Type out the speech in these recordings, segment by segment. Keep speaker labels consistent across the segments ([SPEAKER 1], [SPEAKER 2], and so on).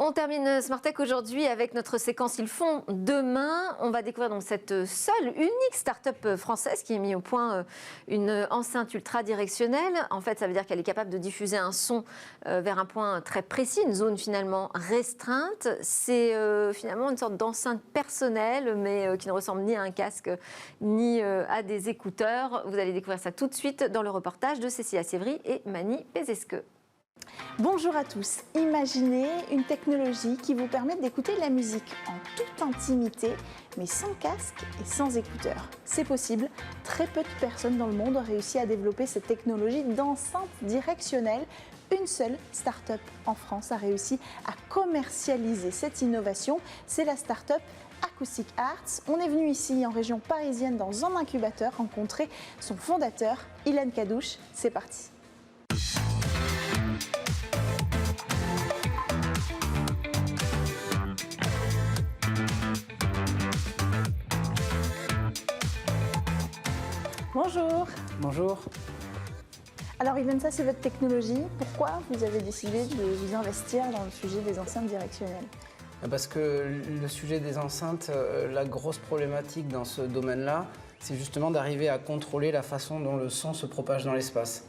[SPEAKER 1] On termine Smart Tech aujourd'hui avec notre séquence Ils font demain. On va découvrir donc cette seule, unique start-up française qui a mis au point une enceinte ultra directionnelle. En fait, ça veut dire qu'elle est capable de diffuser un son vers un point très précis, une zone finalement restreinte. C'est finalement une sorte d'enceinte personnelle, mais qui ne ressemble ni à un casque ni à des écouteurs. Vous allez découvrir ça tout de suite dans le reportage de Cécilia Sévry et Mani Pézesque.
[SPEAKER 2] Bonjour à tous. Imaginez une technologie qui vous permet d'écouter la musique en toute intimité, mais sans casque et sans écouteurs. C'est possible. Très peu de personnes dans le monde ont réussi à développer cette technologie d'enceinte directionnelle. Une seule start-up en France a réussi à commercialiser cette innovation. C'est la start-up Acoustic Arts. On est venu ici en région parisienne dans un incubateur rencontrer son fondateur, Ilan Kadouche. C'est parti. Bonjour.
[SPEAKER 3] Bonjour.
[SPEAKER 2] Alors Ilan, ça c'est votre technologie. Pourquoi vous avez décidé de vous investir dans le sujet des enceintes directionnelles?
[SPEAKER 3] Parce que le sujet des enceintes, la grosse problématique dans ce domaine-là, c'est justement d'arriver à contrôler la façon dont le son se propage dans l'espace.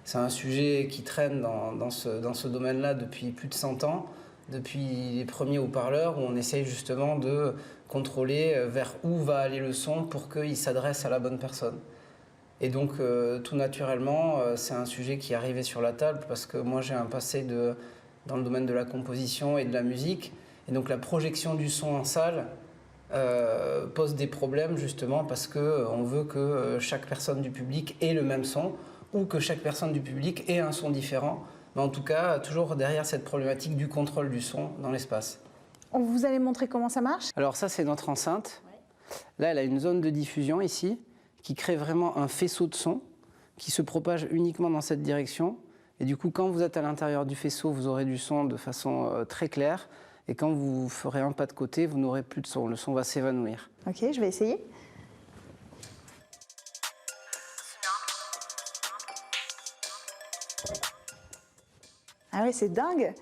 [SPEAKER 3] C'est un sujet qui traîne dans ce domaine-là depuis plus de 100 ans, depuis les premiers haut-parleurs, où on essaye justement de contrôler vers où va aller le son pour qu'il s'adresse à la bonne personne. Et donc, tout naturellement, c'est un sujet qui est arrivé sur la table parce que moi, j'ai un passé dans le domaine de la composition et de la musique. Et donc, la projection du son en salle pose des problèmes justement parce qu'on veut que chaque personne du public ait le même son ou que chaque personne du public ait un son différent. Mais en tout cas, toujours derrière cette problématique du contrôle du son dans l'espace.
[SPEAKER 2] Vous allez montrer comment ça marche?
[SPEAKER 3] Alors ça, c'est notre enceinte. Là, elle a une zone de diffusion ici, qui crée vraiment un faisceau de son qui se propage uniquement dans cette direction. Et du coup, quand vous êtes à l'intérieur du faisceau, vous aurez du son de façon très claire. Et quand vous ferez un pas de côté, vous n'aurez plus de son. Le son va s'évanouir.
[SPEAKER 2] Ok, je vais essayer. Ah ouais, c'est dingue!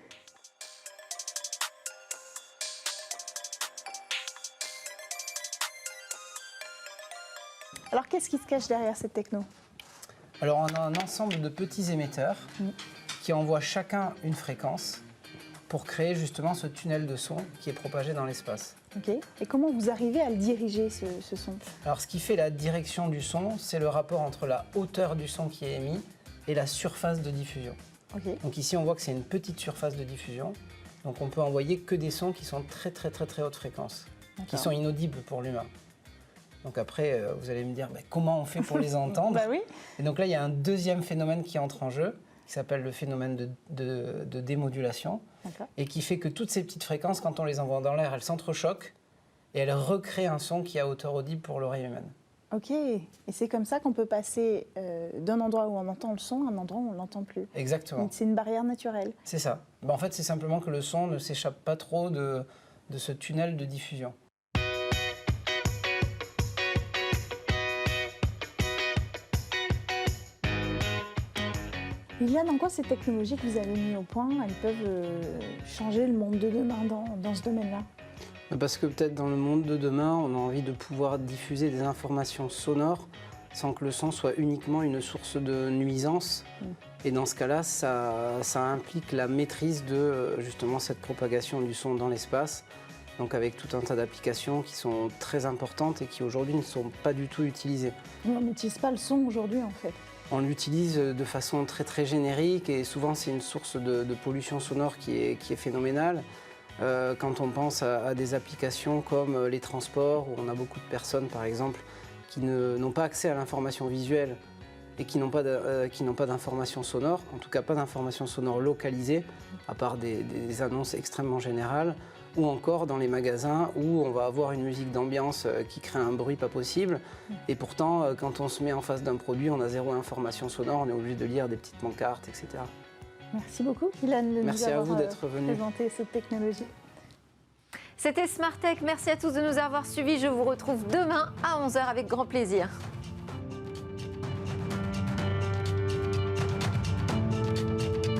[SPEAKER 2] Alors, qu'est-ce qui se cache derrière cette techno?
[SPEAKER 3] Alors, on a un ensemble de petits émetteurs qui envoient chacun une fréquence pour créer justement ce tunnel de son qui est propagé dans l'espace.
[SPEAKER 2] Ok. Et comment vous arrivez à le diriger, ce son?
[SPEAKER 3] Alors, ce qui fait la direction du son, c'est le rapport entre la hauteur du son qui est émis et la surface de diffusion.
[SPEAKER 2] Okay.
[SPEAKER 3] Donc ici, on voit que c'est une petite surface de diffusion. Donc, on peut envoyer que des sons qui sont très haute fréquence, qui sont inaudibles pour l'humain. Donc après, vous allez me dire, comment on fait pour les entendre?
[SPEAKER 2] Bah oui.
[SPEAKER 3] Et donc là, il y a un deuxième phénomène qui entre en jeu, qui s'appelle le phénomène de démodulation, et qui fait que toutes ces petites fréquences, quand on les envoie dans l'air, elles s'entrechoquent, et elles recréent un son qui est à hauteur audible pour l'oreille humaine.
[SPEAKER 2] Ok, et c'est comme ça qu'on peut passer d'un endroit où on entend le son à un endroit où on ne l'entend plus.
[SPEAKER 3] Exactement.
[SPEAKER 2] C'est une barrière naturelle.
[SPEAKER 3] C'est ça. En fait, c'est simplement que le son ne s'échappe pas trop de ce tunnel de diffusion.
[SPEAKER 2] Ilan, en quoi ces technologies que vous avez mises au point, elles peuvent changer le monde de demain dans ce domaine-là?
[SPEAKER 3] Parce que peut-être dans le monde de demain, on a envie de pouvoir diffuser des informations sonores sans que le son soit uniquement une source de nuisance. Et dans ce cas-là, ça implique la maîtrise de justement cette propagation du son dans l'espace. Donc avec tout un tas d'applications qui sont très importantes et qui aujourd'hui ne sont pas du tout utilisées.
[SPEAKER 2] On n'utilise pas le son aujourd'hui en fait.
[SPEAKER 3] On l'utilise de façon très générique et souvent c'est une source de pollution sonore qui est phénoménale. Quand on pense à des applications comme les transports, où on a beaucoup de personnes par exemple qui n'ont pas accès à l'information visuelle et qui n'ont pas d'information sonore, en tout cas pas d'information sonore localisée, à part des annonces extrêmement générales, ou encore dans les magasins où on va avoir une musique d'ambiance qui crée un bruit pas possible. Et pourtant, quand on se met en face d'un produit, on a zéro information sonore, on est obligé de lire des petites pancartes, etc.
[SPEAKER 2] Merci beaucoup, Ilan, de nous avoir présenté cette technologie.
[SPEAKER 1] C'était Smart Tech. Merci à tous de nous avoir suivis. Je vous retrouve demain à 11h avec grand plaisir.